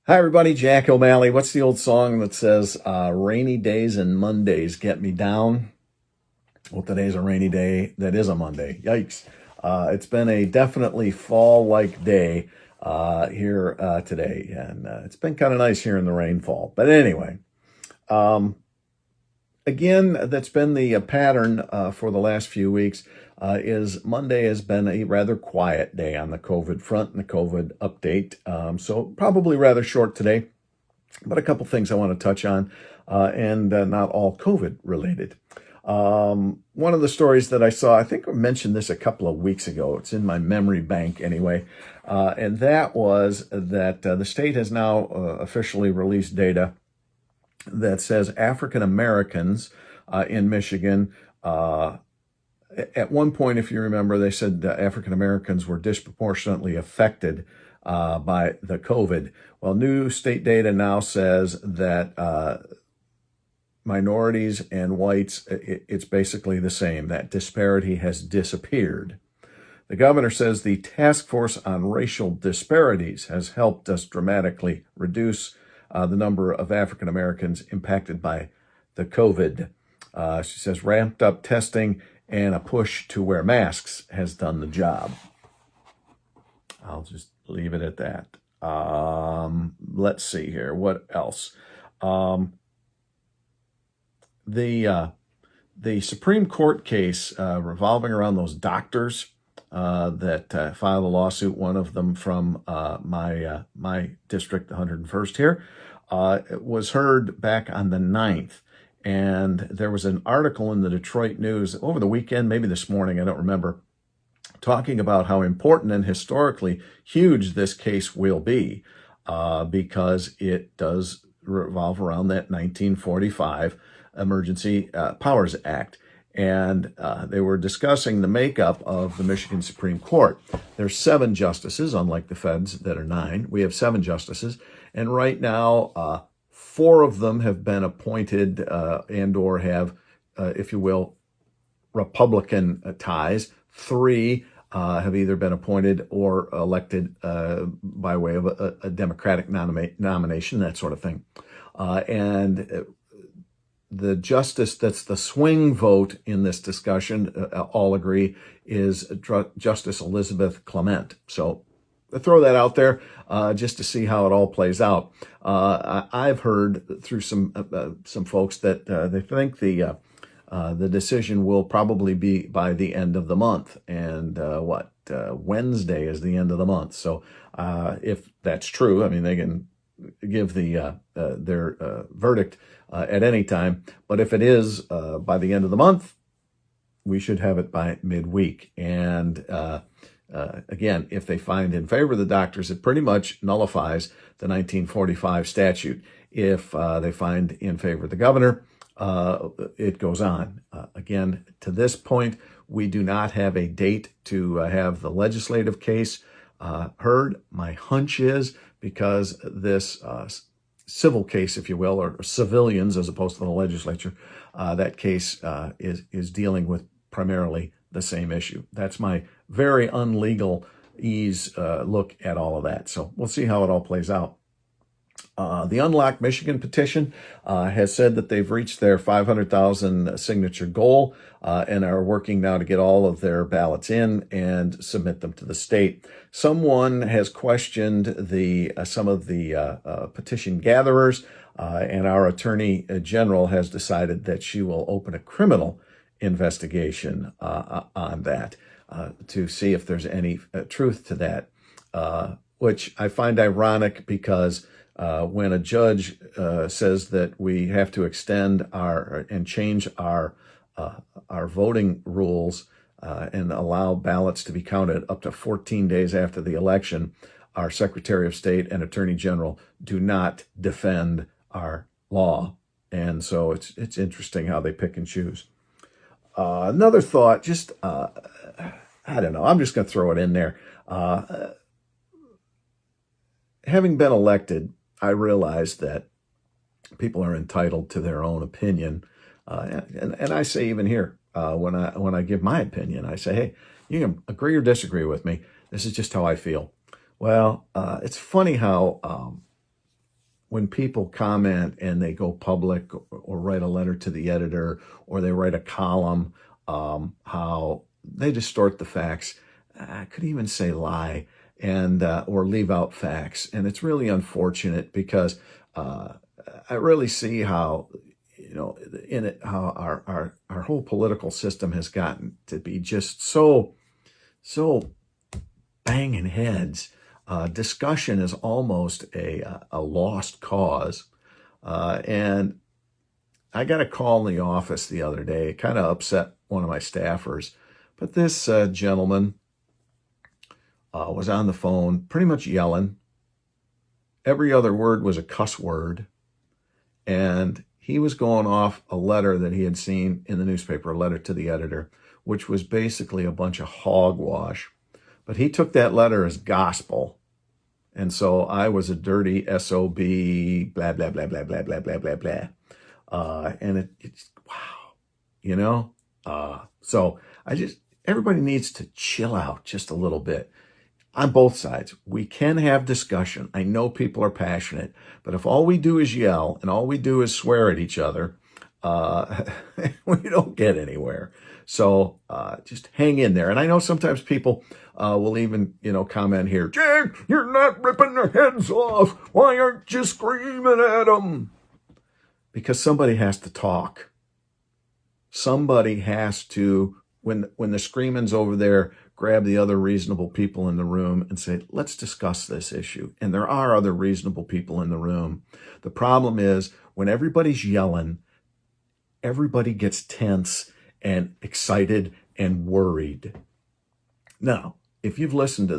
Hi, everybody. Jack O'Malley. What's the old song that says, rainy days and Mondays get me down? Well, today's a rainy day. That is a Monday. Yikes. It's been a definitely fall-like day here today, and it's been kind of nice here in the rainfall. But anyway, um, again, that's been the pattern for the last few weeks. Is Monday has been a rather quiet day on the COVID front and the COVID update. So probably rather short today, but a couple things I want to touch on, and not all COVID related. One of the stories that I saw, I think I mentioned this a couple of weeks ago. It's in my memory bank anyway, and that was that the state has now officially released data that says African Americans in Michigan. At one point, if you remember, they said African Americans were disproportionately affected by the COVID. Well, new state data now says that minorities and whites, it's basically the same. That disparity has disappeared. The governor says the task force on racial disparities has helped us dramatically reduce the number of African Americans impacted by the COVID. She says ramped up testing and a push to wear masks has done the job. I'll just leave it at that. Let's see here. What else? The Supreme Court case revolving around those doctors that filed a lawsuit, one of them from my district, the 101st here, was heard back on the 9th. And there was an article in the Detroit News over the weekend, maybe this morning, I don't remember, talking about how important and historically huge this case will be because it does revolve around that 1945 Emergency Powers Act. And they were discussing the makeup of the Michigan Supreme Court. There's 7 justices, unlike the feds that are 9. We have 7 justices. And right now, 4 of them have been appointed and or have, if you will, Republican ties. 3 have either been appointed or elected by way of a Democratic nomination, that sort of thing. And the justice that's the swing vote in this discussion, all agree, is Justice Elizabeth Clement. So I throw that out there just to see how it all plays out. I've heard through some folks that they think the decision will probably be by the end of the month, and Wednesday is the end of the month. So if that's true, I mean, they can give their verdict at any time. But if it is by the end of the month, we should have it by midweek. And again, if they find in favor of the doctors, it pretty much nullifies the 1945 statute. If they find in favor of the governor, it goes on. Again, to this point, we do not have a date to have the legislative case heard. My hunch is because this civil case, if you will, or civilians as opposed to the legislature, that case is dealing with primarily the same issue. That's my very unlegal ease look at all of that. So we'll see how it all plays out. The Unlock Michigan petition has said that they've reached their 500,000 signature goal and are working now to get all of their ballots in and submit them to the state. Someone has questioned some of the petition gatherers, and our Attorney General has decided that she will open a criminal investigation on that to see if there's any truth to that, which I find ironic because when a judge says that we have to extend and change our voting rules and allow ballots to be counted up to 14 days after the election, our Secretary of State and Attorney General do not defend our law. And so it's interesting how they pick and choose. Another thought, just, I don't know, I'm just going to throw it in there. Having been elected, I realize that people are entitled to their own opinion. And I say even here, when I give my opinion, I say, hey, you can agree or disagree with me. This is just how I feel. Well, it's funny how when people comment and they go public or write a letter to the editor or they write a column, how they distort the facts. I could even say lie and or leave out facts, and it's really unfortunate because I really see how in it how our whole political system has gotten to be just so banging heads. Discussion is almost a lost cause. And I got a call in the office the other day. It kind of upset one of my staffers. But this gentleman was on the phone pretty much yelling. Every other word was a cuss word. And he was going off a letter that he had seen in the newspaper, a letter to the editor, which was basically a bunch of hogwash. But he took that letter as gospel. And so I was a dirty SOB, blah, blah, blah, blah, blah, blah, blah, blah, blah. And it's, wow, so everybody needs to chill out just a little bit. On both sides, we can have discussion. I know people are passionate, but if all we do is yell and all we do is swear at each other, we don't get anywhere. So just hang in there. And I know sometimes people will even, comment here, Jake, you're not ripping their heads off. Why aren't you screaming at them? Because somebody has to talk. Somebody has to, when the screaming's over there, grab the other reasonable people in the room and say, let's discuss this issue. And there are other reasonable people in the room. The problem is when everybody's yelling, everybody gets tense and excited and worried. Now, if you've listened to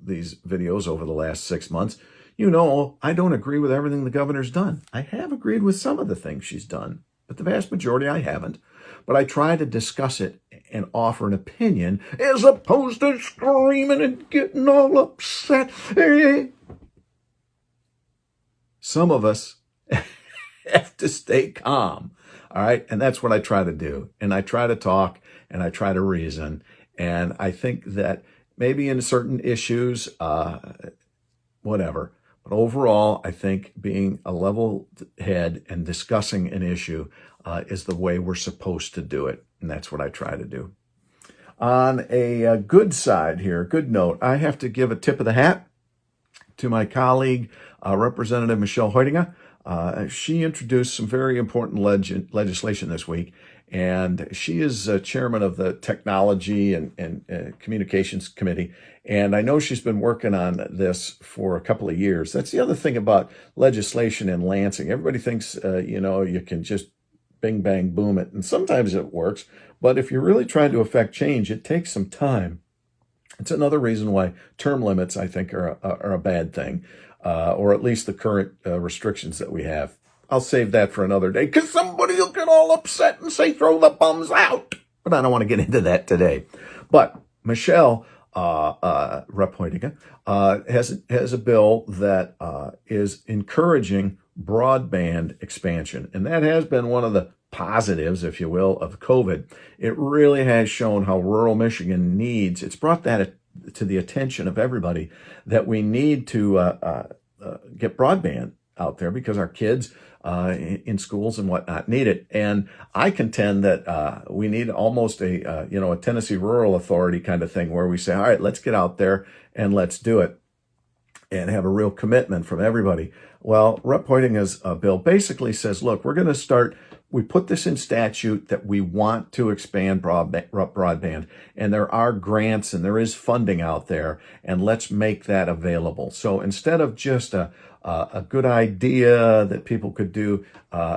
these videos over the last 6 months, I don't agree with everything the governor's done. I have agreed with some of the things she's done, but the vast majority I haven't. But I try to discuss it and offer an opinion as opposed to screaming and getting all upset. Some of us have to stay calm, all right? And that's what I try to do. And I try to talk and I try to reason. And I think that maybe in certain issues, whatever. But overall, I think being a level head and discussing an issue is the way we're supposed to do it. And that's what I try to do. On a good side here, good note, I have to give a tip of the hat to my colleague, Representative Michelle Hoitinger. She introduced some very important legislation this week, and she is chairman of the Technology and Communications Committee. And I know she's been working on this for a couple of years. That's the other thing about legislation in Lansing. Everybody thinks, you can just bing, bang, boom it. And sometimes it works. But if you're really trying to affect change, it takes some time. It's another reason why term limits, I think, are a bad thing, or at least the current restrictions that we have. I'll save that for another day because somebody will get all upset and say, throw the bums out. But I don't want to get into that today. But Michelle, Rep. Hoitinger, has a bill that is encouraging broadband expansion. And that has been one of the positives, if you will, of COVID. It really has shown how rural Michigan needs, it's brought that to the attention of everybody that we need to get broadband out there because our kids in schools and whatnot need it. And I contend that we need almost a Tennessee Rural Authority kind of thing where we say, all right, let's get out there and let's do it and have a real commitment from everybody. Well, Rep. Hoitinger's bill basically says, look, we put this in statute that we want to expand broadband, and there are grants and there is funding out there, and let's make that available. So instead of just a good idea that people could do,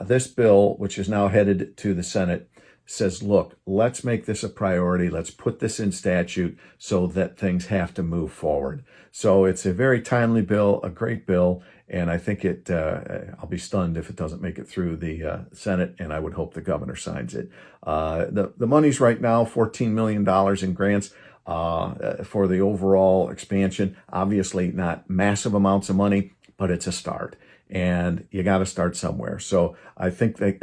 this bill, which is now headed to the Senate, says, look, let's make this a priority. Let's put this in statute so that things have to move forward. So it's a very timely bill, a great bill. And I think I'll be stunned if it doesn't make it through the Senate, and I would hope the governor signs it. The money's right now, $14 million in grants for the overall expansion. Obviously not massive amounts of money, but it's a start. And you got to start somewhere. So I think they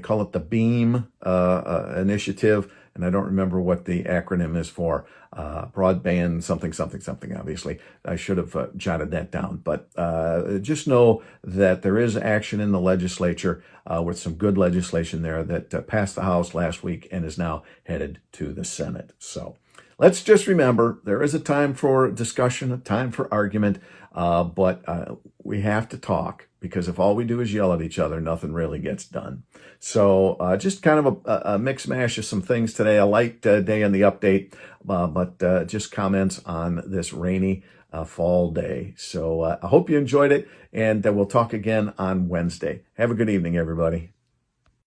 call it the BEAM initiative. and I don't remember what the acronym is for, broadband something, something, something, obviously. I should have jotted that down. But just know that there is action in the legislature with some good legislation there that passed the House last week and is now headed to the Senate. So let's just remember there is a time for discussion, a time for argument, but we have to talk, because if all we do is yell at each other, nothing really gets done. So just kind of a mix mash of some things today. A light day in the update, but just comments on this rainy fall day. So I hope you enjoyed it, and we'll talk again on Wednesday. Have a good evening, everybody.